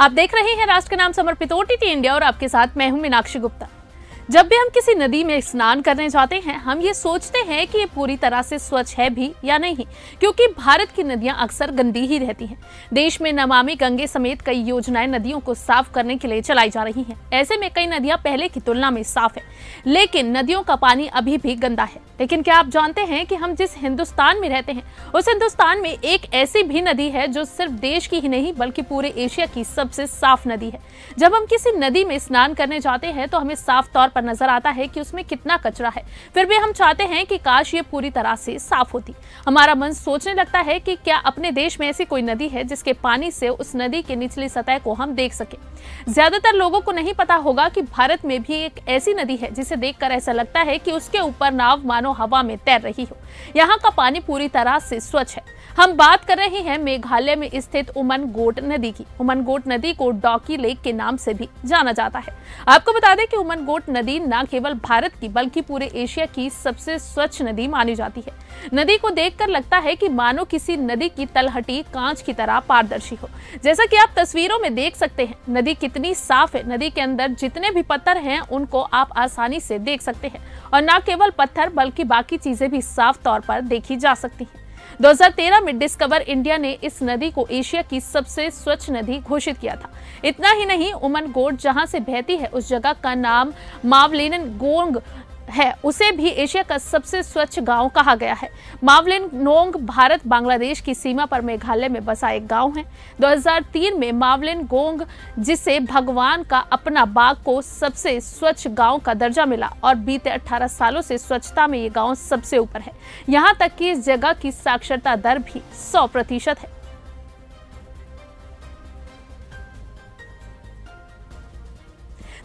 आप देख रहे हैं राष्ट्र के नाम समर्पित ओटीटी इंडिया और आपके साथ मैं हूं मीनाक्षी गुप्ता। जब भी हम किसी नदी में स्नान करने जाते हैं, हम ये सोचते हैं कि ये पूरी तरह से स्वच्छ है भी या नहीं, क्योंकि भारत की नदियां अक्सर गंदी ही रहती हैं। देश में नमामि गंगे समेत कई योजनाएं नदियों को साफ करने के लिए चलाई जा रही हैं। ऐसे में कई नदियां पहले की तुलना में साफ है, लेकिन नदियों का पानी अभी भी गंदा है। लेकिन क्या आप जानते हैं कि हम जिस हिंदुस्तान में रहते हैं, उस हिंदुस्तान में एक ऐसी भी नदी है जो सिर्फ देश की ही नहीं बल्कि पूरे एशिया की सबसे साफ नदी है। जब हम किसी नदी में स्नान करने जाते हैं तो हमें साफ तौर पर नजर आता है कि उसमें कितना कचरा है, फिर भी हम चाहते हैं कि काश ये पूरी तरह से साफ होती। हमारा मन सोचने लगता है कि क्या अपने देश में ऐसी कोई नदी है जिसके पानी से उस नदी की निचली सतह को हम देख सके। ज्यादातर लोगों को नहीं पता होगा कि भारत में भी एक ऐसी नदी है जिसे देखकर ऐसा लगता है कि उसके ऊपर नाव मानो हवा में तैर रही हो। यहाँ का पानी पूरी तरह से स्वच्छ है। हम बात कर रहे हैं मेघालय में स्थित उमनगोट नदी की। उमनगोट नदी को डॉकी लेक के नाम से भी जाना जाता है। आपको बता दें कि उमनगोट नदी न केवल भारत की बल्कि पूरे एशिया की सबसे स्वच्छ नदी मानी जाती है। नदी को देखकर लगता है कि मानो किसी नदी की तलहटी कांच की तरह पारदर्शी हो। जैसा कि आप तस्वीरों में देख सकते हैं, नदी कितनी साफ है। नदी के अंदर जितने भी पत्थर हैं उनको आप आसानी से देख सकते हैं, और न केवल पत्थर बल्कि बाकी चीजें भी साफ तौर पर देखी जा सकती हैं। 2013 में डिस्कवर इंडिया ने इस नदी को एशिया की सबसे स्वच्छ नदी घोषित किया था। इतना ही नहीं, उमनगोट जहां से बहती है उस जगह का नाम मावलिनगोंग है, उसे भी एशिया का सबसे स्वच्छ गांव कहा गया है। मावलिनगोंग भारत बांग्लादेश की सीमा पर मेघालय में बसा एक गांव है। 2003 में मावलिनगोंग, जिसे भगवान का अपना बाग, को सबसे स्वच्छ गांव का दर्जा मिला और बीते 18 सालों से स्वच्छता में ये गांव सबसे ऊपर है। यहाँ तक कि इस जगह की साक्षरता दर भी 100% है।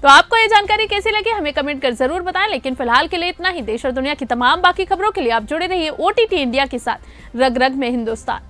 तो आपको ये जानकारी कैसी लगी हमें कमेंट कर जरूर बताएं। लेकिन फिलहाल के लिए इतना ही। देश और दुनिया की तमाम बाकी खबरों के लिए आप जुड़े रहिए ओटीटी इंडिया के साथ। रग रग में हिंदुस्तान।